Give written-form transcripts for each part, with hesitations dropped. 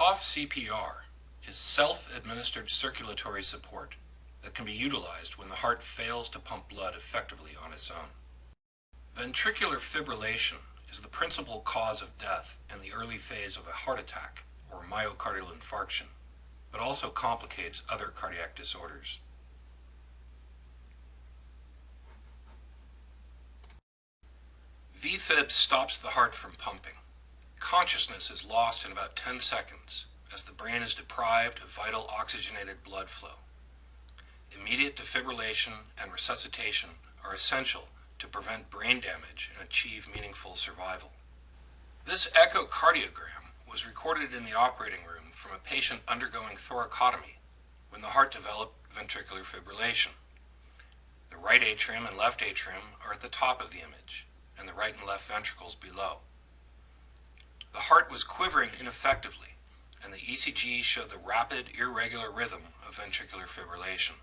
Cough CPR is self-administered circulatory support that can be utilized when the heart fails to pump blood effectively on its own. Ventricular fibrillation is the principal cause of death in the early phase of a heart attack or myocardial infarction, but also complicates other cardiac disorders. VFib stops the heart from pumping. Consciousness is lost in about 10 seconds as the brain is deprived of vital oxygenated blood flow. Immediate defibrillation and resuscitation are essential to prevent brain damage and achieve meaningful survival. This echocardiogram was recorded in the operating room from a patient undergoing thoracotomy when the heart developed ventricular fibrillation. The right atrium and left atrium are at the top of the image, and the right and left ventricles below. The heart was quivering ineffectively, and the ECG showed the rapid, irregular rhythm of ventricular fibrillation.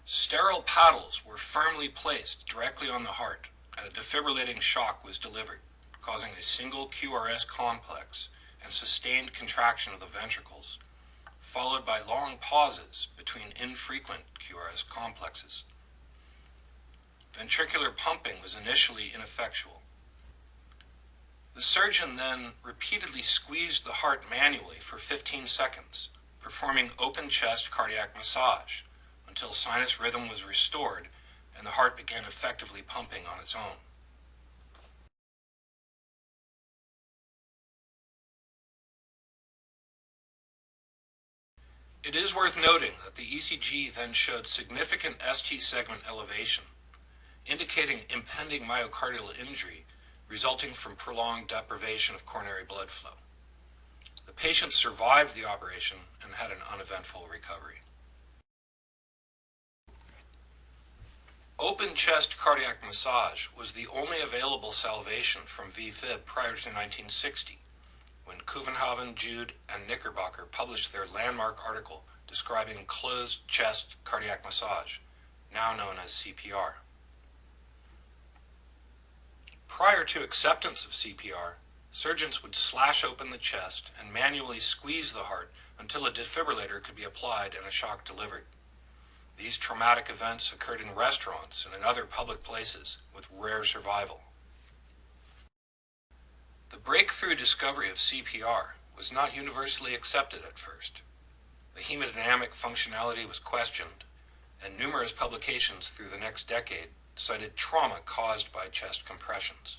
Sterile paddles were firmly placed directly on the heart, and a defibrillating shock was delivered, causing a single QRS complex and sustained contraction of the ventricles, followed by long pauses between infrequent QRS complexes. Ventricular pumping was initially ineffectual. The surgeon then repeatedly squeezed the heart manually for 15 seconds, performing open chest cardiac massage until sinus rhythm was restored and the heart began effectively pumping on its own. It is worth noting that the ECG then showed significant ST segment elevation, indicating impending myocardial injury resulting from prolonged deprivation of coronary blood flow. The patient survived the operation and had an uneventful recovery. Open chest cardiac massage was the only available salvation from VFib prior to 1960, when Kuvenhoven, Jude, and Knickerbocker published their landmark article describing closed chest cardiac massage, now known as CPR. Prior to acceptance of CPR, surgeons would slash open the chest and manually squeeze the heart until a defibrillator could be applied and a shock delivered. These traumatic events occurred in restaurants and in other public places with rare survival. The breakthrough discovery of CPR was not universally accepted at first. The hemodynamic functionality was questioned, and numerous publications through the next decade cited trauma caused by chest compressions.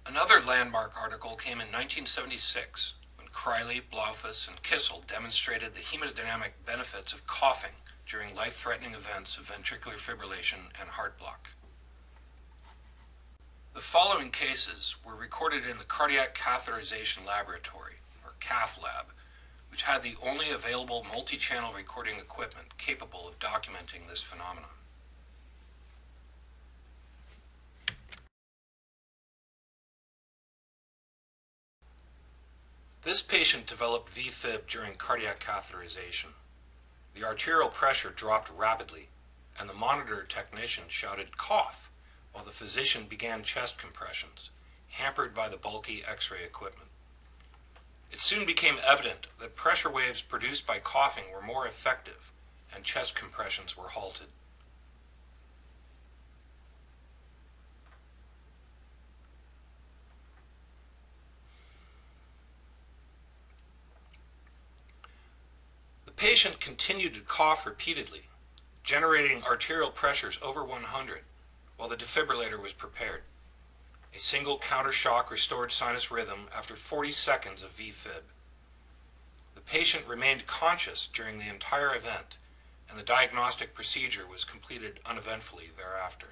Another landmark article came in 1976 when Kreiley, Blaufus, and Kissel demonstrated the hemodynamic benefits of coughing during life-threatening events of ventricular fibrillation and heart block. The following cases were recorded in the Cardiac Catheterization Laboratory, or cath lab, which had the only available multi-channel recording equipment capable of documenting this phenomenon. This patient developed VFib during cardiac catheterization. The arterial pressure dropped rapidly, and the monitor technician shouted "cough," while the physician began chest compressions, hampered by the bulky X-ray equipment. It soon became evident that pressure waves produced by coughing were more effective, and chest compressions were halted. The patient continued to cough repeatedly, generating arterial pressures over 100, while the defibrillator was prepared. A single counter shock restored sinus rhythm after 40 seconds of VFib. The patient remained conscious during the entire event, and the diagnostic procedure was completed uneventfully thereafter.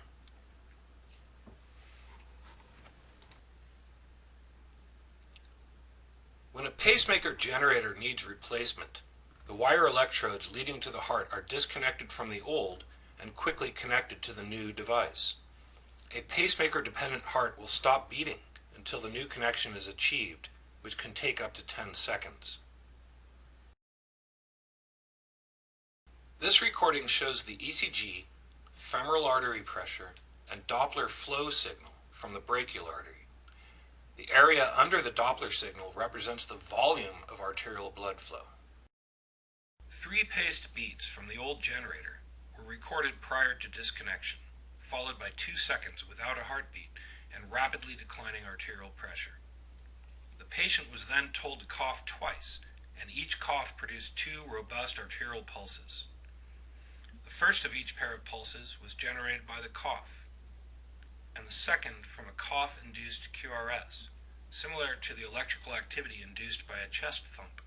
When a pacemaker generator needs replacement, the wire electrodes leading to the heart are disconnected from the old and quickly connected to the new device. A pacemaker-dependent heart will stop beating until the new connection is achieved, which can take up to 10 seconds. This recording shows the ECG, femoral artery pressure, and Doppler flow signal from the brachial artery. The area under the Doppler signal represents the volume of arterial blood flow. 3 paced beats from the old generator were recorded prior to disconnection, followed by 2 seconds without a heartbeat and rapidly declining arterial pressure. The patient was then told to cough twice, and each cough produced 2 robust arterial pulses. The first of each pair of pulses was generated by the cough, and the second from a cough-induced QRS, similar to the electrical activity induced by a chest thump.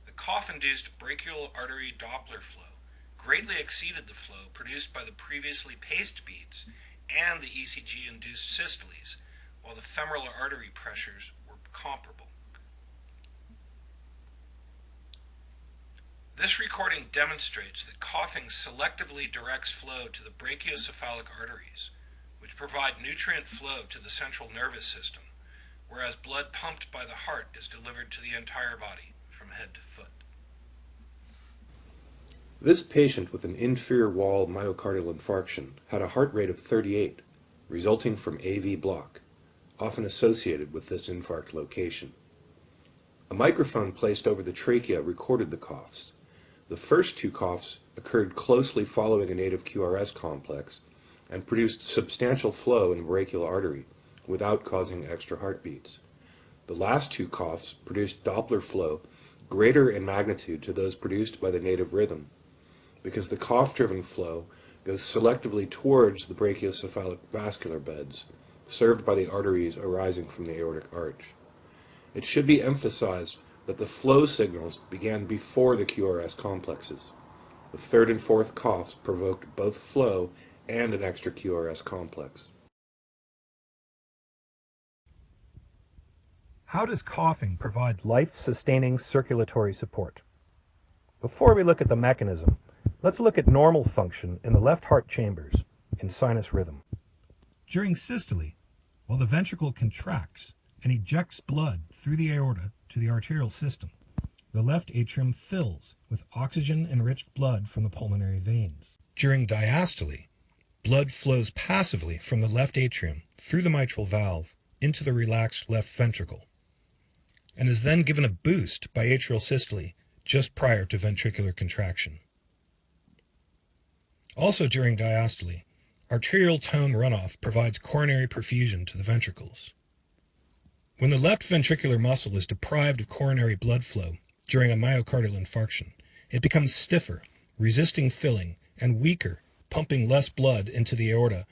The cough-induced brachial artery Doppler flow greatly exceeded the flow produced by the previously paced beats and the ECG-induced systoles, while the femoral artery pressures were comparable. This recording demonstrates that coughing selectively directs flow to the brachiocephalic arteries, which provide nutrient flow to the central nervous system, whereas blood pumped by the heart is delivered to the entire body, from head to foot. This patient with an inferior wall myocardial infarction had a heart rate of 38, resulting from AV block, often associated with this infarct location. A microphone placed over the trachea recorded the coughs. The first 2 coughs occurred closely following a native QRS complex and produced substantial flow in the brachial artery without causing extra heartbeats. The last 2 coughs produced Doppler flow greater in magnitude to those produced by the native rhythm, because the cough-driven flow goes selectively towards the brachiocephalic vascular beds, served by the arteries arising from the aortic arch. It should be emphasized that the flow signals began before the QRS complexes. The 3rd and 4th coughs provoked both flow and an extra QRS complex. How does coughing provide life-sustaining circulatory support? Before we look at the mechanism, let's look at normal function in the left heart chambers in sinus rhythm. During systole, while the ventricle contracts and ejects blood through the aorta to the arterial system, the left atrium fills with oxygen-enriched blood from the pulmonary veins. During diastole, blood flows passively from the left atrium through the mitral valve into the relaxed left ventricle, and is then given a boost by atrial systole just prior to ventricular contraction. Also during diastole, arterial tone runoff provides coronary perfusion to the ventricles. When the left ventricular muscle is deprived of coronary blood flow during a myocardial infarction, it becomes stiffer, resisting filling, and weaker, pumping less blood into the aorta,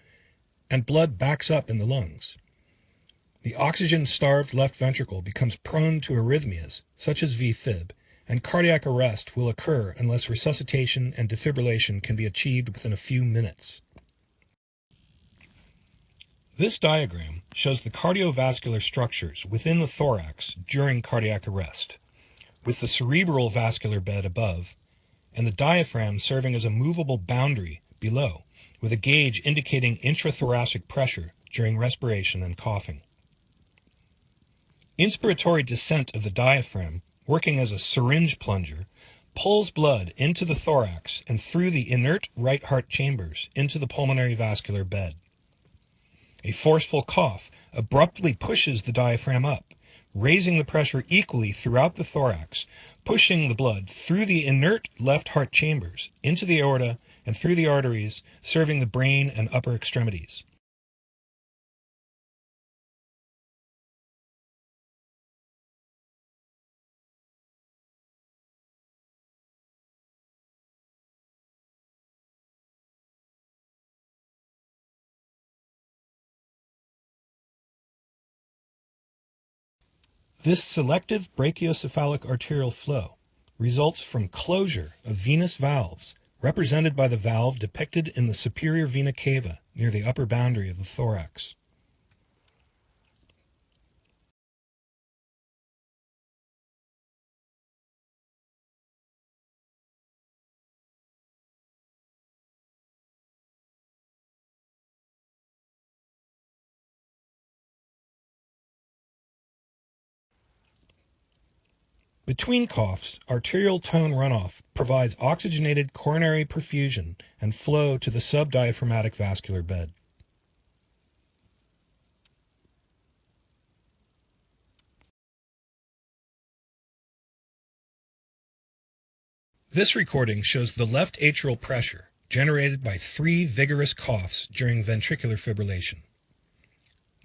and blood backs up in the lungs. The oxygen-starved left ventricle becomes prone to arrhythmias, such as VFib, and cardiac arrest will occur unless resuscitation and defibrillation can be achieved within a few minutes. This diagram shows the cardiovascular structures within the thorax during cardiac arrest, with the cerebral vascular bed above, and the diaphragm serving as a movable boundary below, with a gauge indicating intrathoracic pressure during respiration and coughing. Inspiratory descent of the diaphragm, working as a syringe plunger, pulls blood into the thorax and through the inert right heart chambers into the pulmonary vascular bed. A forceful cough abruptly pushes the diaphragm up, raising the pressure equally throughout the thorax, pushing the blood through the inert left heart chambers into the aorta and through the arteries, serving the brain and upper extremities. This selective brachiocephalic arterial flow results from closure of venous valves, represented by the valve depicted in the superior vena cava near the upper boundary of the thorax. Between coughs, arterial tone runoff provides oxygenated coronary perfusion and flow to the subdiaphragmatic vascular bed. This recording shows the left atrial pressure generated by 3 vigorous coughs during ventricular fibrillation.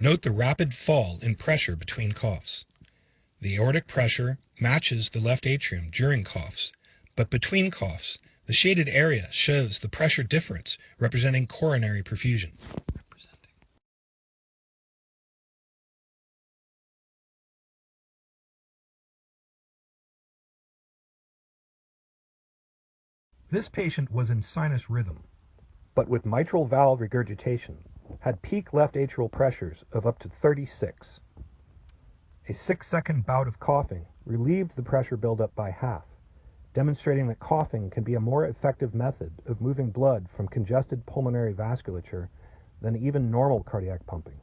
Note the rapid fall in pressure between coughs. The aortic pressure matches the left atrium during coughs, but between coughs, the shaded area shows the pressure difference representing coronary perfusion. This patient was in sinus rhythm, but with mitral valve regurgitation, had peak left atrial pressures of up to 36. A 6-second bout of coughing relieved the pressure buildup by half, demonstrating that coughing can be a more effective method of moving blood from congested pulmonary vasculature than even normal cardiac pumping.